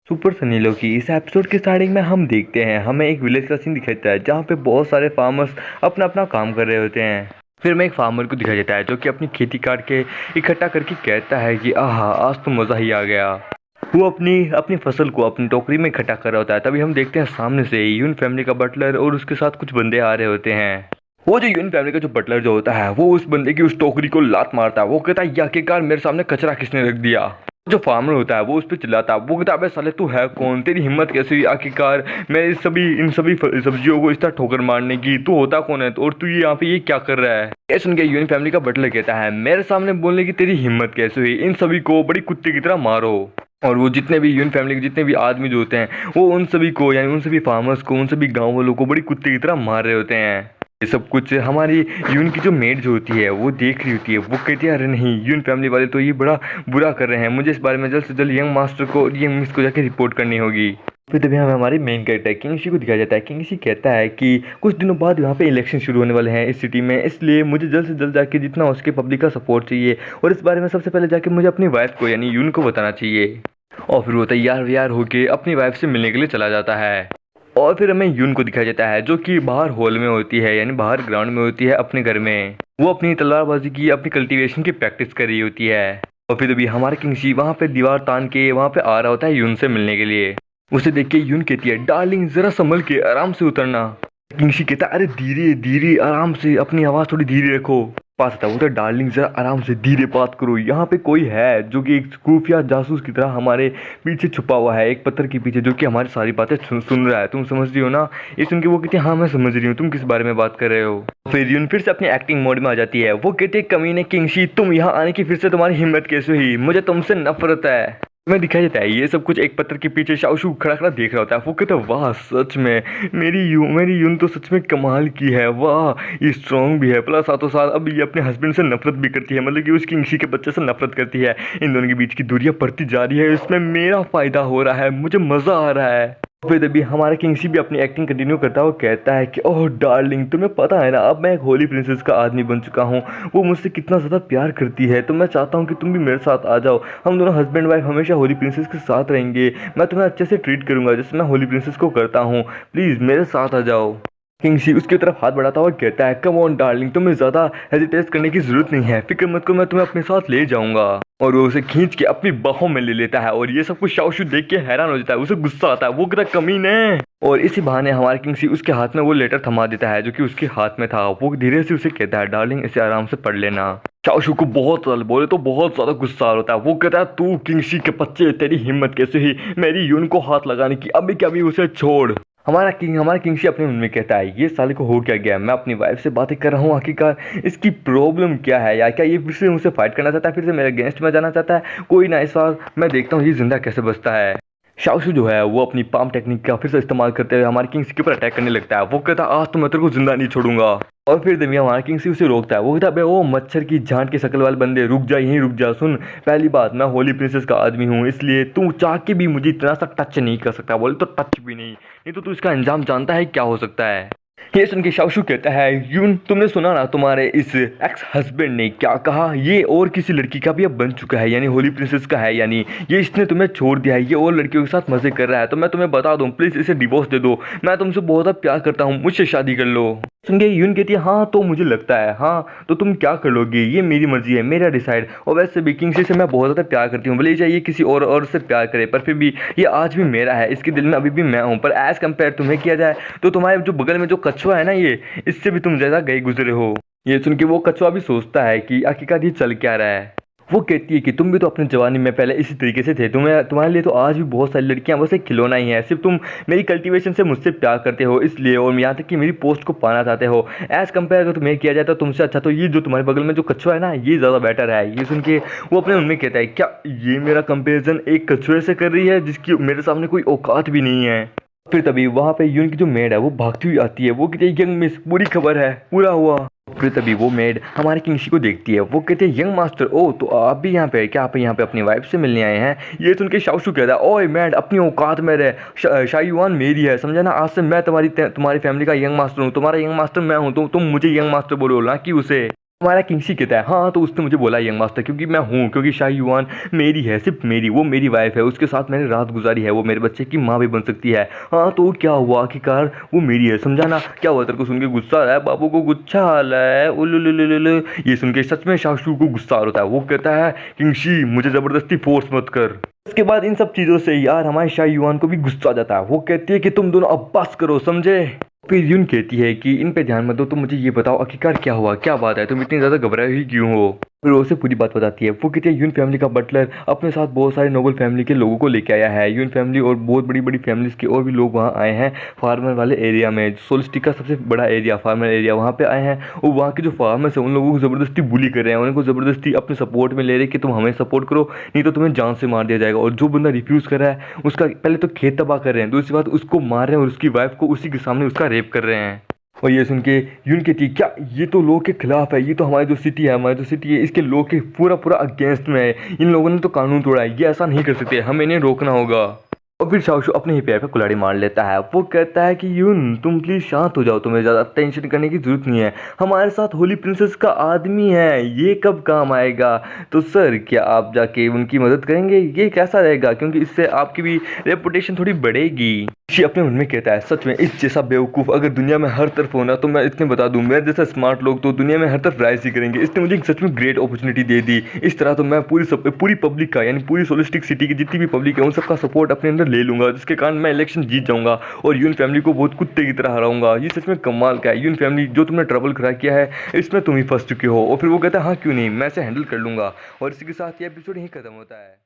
Super Sunny लोकी इस episode के starting में हम देखते हैं हमें एक विलेज का सीन दिखाई देता है जहाँ पे बहुत सारे फार्मर्स अपना अपना काम कर रहे होते हैं। फिर हमें एक फार्मर को दिखाई देता है जो कि अपनी खेती काट के इकट्ठा करके कहता है कि आहा आज तो मज़ा ही आ गया। वो अपनी अपनी फसल को अपनी टोकरी में इकट्ठा कर रहा होता है। तभी हम देखते हैं सामने से यून फैमिली का बटलर और उसके साथ कुछ बंदे आ रहे होते हैं। वो जो यून फैमिली का जो बटलर जो होता है वो उस बंदे की उस टोकरी को लात मारता है। वो कहता है आखिरकार मेरे सामने कचरा किसने रख दिया। जो फार्मर होता है वो उस पर चिल्लाता है। वो कहता है अबे साले तू है कौन, तेरी हिम्मत कैसे हुई आखिरकार मैं इन सभी सब्जियों को इस तरह ठोकर मारने की, तू होता कौन है और तू यहाँ पे ये क्या कर रहा है। ये सुन के यून फैमिली का बटलर कहता है मेरे सामने बोलने की तेरी हिम्मत कैसे हुई, इन सभी को बड़ी कुत्ते की तरह मारो। और वो जितने भी यून फैमिली के जितने भी आदमी जो होते हैं वो उन सभी को यानी उन सभी फार्मर्स को उन सभी गाँव वालों को बड़ी कुत्ते की तरह मार रहे होते हैं। ये सब कुछ हमारी यून की जो मेड जो होती है वो देख रही होती है। वो कहती है अरे नहीं यून फैमिली वाले तो ये बड़ा बुरा कर रहे हैं, मुझे इस बारे में जल्द से जल्द यंग मास्टर को यंग मिस को जाके रिपोर्ट करनी होगी। फिर तभी हमें हमारी मेन कैरेक्टर किंगशी को दिखाया जाता है। किंगशी कहता है कि कुछ दिनों बाद यहाँ पे इलेक्शन शुरू होने वाले हैं इस सिटी में, इसलिए मुझे जल्द से जल्द जाके जितना उसके पब्लिक का सपोर्ट चाहिए और इस बारे में सबसे पहले जाके मुझे अपनी वाइफ को यानी यून को बताना चाहिए। और फिर वो तैयार होके अपनी वाइफ से मिलने के लिए चला जाता है। और फिर हमें यून को दिखाया जाता है जो कि बाहर हॉल में होती है यानी बाहर ग्राउंड में होती है अपने घर में। वो अपनी तलवारबाजी की अपनी कल्टीवेशन की प्रैक्टिस कर रही होती है। और फिर अभी हमारा किंगशी वहाँ पे दीवार तान के वहाँ पे आ रहा होता है यून से मिलने के लिए। उसे देख के यून कहती है डार्लिंग जरा संभल के आराम से उतरना। किंगशी कहता है अरे धीरे धीरे आराम से, अपनी आवाज़ थोड़ी धीरे रखो। पास आता वो तो डार्लिंग जरा आराम से धीरे बात करो, यहाँ पे कोई है जो कि एक खुफिया जासूस की तरह हमारे पीछे छुपा हुआ है एक पत्थर के पीछे, जो कि हमारी सारी बातें सुन रहा है, तुम समझ रही हो ना। ये सुन के वो कहती है हाँ मैं समझ रही हूँ, तुम किस बारे में बात कर रहे हो। फिर यून फिर से अपनी एक्टिंग मोड में आ जाती है। वो कहती है कमीने किंगशी तुम यहाँ आने की फिर से तुम्हारी हिम्मत कैसे हुई, मुझे तुमसे नफरत है। में दिखाई देता है ये सब कुछ एक पत्थर के पीछे शाओशू खड़ा खड़ा देख रहा होता है। वो कहता है वाह सच में मेरी यून तो सच में कमाल की है, वाह ये स्ट्रॉन्ग भी है प्लस साथों साथ अब ये अपने हस्बैंड से नफरत भी करती है, मतलब कि उसकी किंगशी के बच्चे से नफरत करती है। इन दोनों के बीच की दूरियां बढ़ती जा रही है, इसमें मेरा फायदा हो रहा है, मुझे मजा आ रहा है। फिर अभी हमारा किंगशी भी अपनी एक्टिंग कंटिन्यू करता है और कहता है कि ओह डार्लिंग तुम्हें पता है ना अब मैं एक होली प्रिंसेस का आदमी बन चुका हूँ, वो मुझसे कितना ज़्यादा प्यार करती है, तो मैं चाहता हूँ कि तुम भी मेरे साथ आ जाओ, हम दोनों हस्बैंड वाइफ हमेशा होली प्रिंसेस के साथ रहेंगे, मैं तुम्हें अच्छे से ट्रीट करूँगा जैसे मैं होली प्रिंसेस को करता हूँ, प्लीज़ मेरे साथ आ जाओ। किंगशी उसकी तरफ हाथ बढ़ाता हुआ कहता है कम ऑन डार्लिंग तुम्हें ज़्यादा हेजिटेट करने की जरूरत नहीं है, फिक्र मत करो मैं तुम्हें अपने साथ ले जाऊंगा। और वो उसे खींच के अपनी बाहों में ले लेता है और ये सब कुछ शाओशू देख के हैरान हो जाता है, उसे गुस्सा आता है, वो कहता कमीने। और इसी बहाने हमारे किंगशी उसके हाथ में वो लेटर थमा देता है जो कि उसके हाथ में था। वो धीरे से उसे कहता है डार्लिंग इसे आराम से पढ़ लेना। शाओशू को बहुत बोले तो बहुत ज्यादा गुस्सा होता है। वो कहता है तू किंगशी के बच्चे तेरी हिम्मत कैसे हुई मेरी यून को हाथ लगाने की, अभी क्या अभी उसे छोड़। हमारा किंगशी अपने मन में कहता है ये साले को हो क्या गया, मैं अपनी वाइफ से बातें कर रहा हूँ, आखिरकार इसकी प्रॉब्लम क्या है, या क्या ये फिर से मुझसे फाइट करना चाहता है, फिर से मेरे अगेंस्ट में जाना चाहता है। कोई ना इस बार मैं देखता हूँ ये जिंदा कैसे बचता है। शाओशू जो है वो अपनी पाम टेक्निक का फिर से इस्तेमाल करते हुए हमारे किंगसी के ऊपर अटैक करने लगता है। वो कहता है आज तो मैं तेरे को जिंदा नहीं छोड़ूंगा। और फिर देवी हमारा किंगसी उसे रोकता है। वो कहता है वो मच्छर की झांट की शक्ल वाले बंदे रुक जा, यहीं रुक जा, सुन पहली बात मैं होली प्रिंसेस का आदमी हूँ, इसलिए तू चाह के भी मुझे इतना सा टच नहीं कर सकता। बोले तो टच भी नहीं तो तू इसका अंजाम जानता है क्या हो सकता है। ये सुन के शाओशू कहता है यून तुमने सुना ना तुम्हारे इस एक्स हस्बैंड ने क्या कहा, ये और किसी लड़की का भी अब बन चुका है यानी होली प्रिंसेस का है, यानी ये इसने तुम्हें छोड़ दिया है, ये और लड़कियों के साथ मजे कर रहा है, तो मैं तुम्हें बता दूं प्लीज इसे डिवोर्स दे दो, मैं तुमसे बहुत ज़्यादा प्यार करता हूँ, मुझसे शादी कर लो। सुन के यून कहती है हाँ तो मुझे लगता है, हाँ तो तुम क्या कर लोगे ये मेरी मर्जी है, मेरा डिसाइड। और वैसे भी किंगशी से मैं बहुत ज़्यादा प्यार करती हूँ, भले चाहिए किसी और से प्यार करे पर फिर भी ये आज भी मेरा है, इसके दिल में अभी भी मैं हूँ। पर एज कम्पेयर तुम्हें किया जाए तो तुम्हारे जो बगल में जो कछुआ है ना ये इससे भी तुम ज़्यादा गए गुजरे हो। ये सुन के वो कछुआ भी सोचता है कि आखिरकार ये चल क्या रहा है। वो कहती है कि तुम भी तो अपनी जवानी में पहले इसी तरीके से थे, तुम्हारे लिए तो आज भी बहुत सारी लड़कियां बस एक खिलौना ही है, सिर्फ तुम मेरी कल्टीवेशन से मुझसे प्यार करते हो इसलिए, और यहाँ तक कि मेरी पोस्ट को पाना चाहते हो। एज कम्पेयर अगर तुम्हें किया जाए तो तुमसे अच्छा तो ये जो तुम्हारे बगल में जो कछुआ है ना ये ज़्यादा बेटर है। ये सुन के वो अपने मन में कहता है क्या ये मेरा कंपेरिजन एक कछुए से कर रही है जिसकी मेरे सामने कोई औकात भी नहीं है। फिर तभी वहाँ पे यून की जो मेड है वो भागती हुई आती है। वो कहती है यंग मिस बुरी खबर है, पूरा हुआ। फिर तभी वो मेड हमारे किंगशी को देखती है। वो कहते हैं यंग मास्टर ओ तो आप भी यहाँ पे, क्या आप यहाँ पे अपनी वाइफ से मिलने आए हैं। ये सुन के शाओशू कहता है ओए मेड अपनी औकात में रहे, शायुआन मेरी है समझा ना, आज से मैं तुम्हारी फैमिली का यंग मास्टर हूँ, तुम्हारा यंग मास्टर मैं हूँ, तो तुम मुझे यंग मास्टर बोलो ना कि उसे। हमारा किंगशी कहता है हाँ, तो उसने मुझे बोला यंग मास्टर क्योंकि मैं हूँ, क्योंकि शाही युआन मेरी है, सिर्फ मेरी, वो मेरी वाइफ है, उसके साथ मैंने रात गुजारी है, वो मेरे बच्चे की माँ भी बन सकती है। हाँ तो क्या हुआ, आखिरकार वो मेरी है, समझाना क्या हुआ। तेरे को सुन के गुस्सा आ रहा है, बाबू को गुस्सा आ रहा है, उलुलुलुलु। ये सुन के सच में शाशु को गुस्सा आ रहा है। वो कहता है किंगशी मुझे जबरदस्ती फोर्स मत कर। इसके बाद इन सब चीज़ों से यार हमारे शाही युआन को भी गुस्सा आ जाता है। वो कहती है कि तुम दोनों अब बस करो, समझे। फिर यून कहती है कि इन पे ध्यान मत दो, तुम मुझे ये बताओ आखिरकार क्या हुआ, क्या बात है, तुम इतनी ज़्यादा घबराए ही क्यों हो। फिर वो उसे पूरी बात बताती है। वो कहती है यून फैमिली का बटलर अपने साथ बहुत सारे नोबल फैमिली के लोगों को लेके आया है। यून फैमिली और बहुत बड़ी बड़ी फैमिलीज के और भी लोग वहाँ आए हैं फार्मर वाले एरिया में। सोलिस्टिक का सबसे बड़ा एरिया फार्मर एरिया, वहाँ पे आए हैं और वहाँ के जो फार्मर्स हैं उन लोगों को ज़बरदस्ती बुली कर रहे हैं, उनको ज़बरदस्ती अपने सपोर्ट में ले रहे हैं कि तुम हमें सपोर्ट करो नहीं तो तुम्हें जान से मार दिया जाएगा। और जो बंदा रिफ्यूज़ कर रहा है उसका पहले तो खेत तबाह कर रहे हैं, दूसरी बात उसको मार रहे हैं और उसकी वाइफ को उसी के सामने उसका रेप कर रहे हैं। और ये सुन के यून कहती क्या ये तो लॉ के खिलाफ है, ये तो हमारी जो सिटी है, हमारी जो सिटी है इसके लॉ के पूरा पूरा अगेंस्ट में है, इन लोगों ने तो कानून तोड़ा है, ये ऐसा नहीं कर सकते, हमें इन्हें रोकना होगा। और फिर शाओशू अपने ही पैर पे कुल्हाड़ी मार लेता है। वो कहता है कि यून तुम प्लीज़ शांत हो जाओ, तुम्हें ज़्यादा टेंशन करने की जरूरत नहीं है, हमारे साथ होली प्रिंसेस का आदमी है, ये कब काम आएगा। तो सर क्या आप जाके उनकी मदद करेंगे, ये कैसा रहेगा, क्योंकि इससे आपकी भी रेपुटेशन थोड़ी बढ़ेगी। ऋषि अपने मन में कहता है सच में इस जैसा बेवकूफ़ अगर दुनिया में हर तरफ होना तो मैं इतने बता दूं, मेरे जैसा स्मार्ट लोग तो दुनिया में हर तरफ राइज ही करेंगे। इसने मुझे सच में ग्रेट अपॉर्चुनिटी दे दी। इस तरह तो मैं पूरी पब्लिक का यानी पूरी सोलिस्टिक सिटी की जितनी भी पब्लिक है उन सबका सपोर्ट अपने अंदर ले लूंगा, जिसके कारण मैं इलेक्शन जीत जाऊंगा और यून फैमिली को बहुत कुत्ते की तरह हराऊंगा। ये सच में कमाल का है। यून फैमिली जो तुमने ट्रबल करा किया है इसमें तुम ही फंस चुके हो। और फिर वो कहता है हाँ क्यों नहीं, मैं इसे हैंडल कर लूंगा। और इसी के साथ ये एपिसोड यहीं खत्म होता है।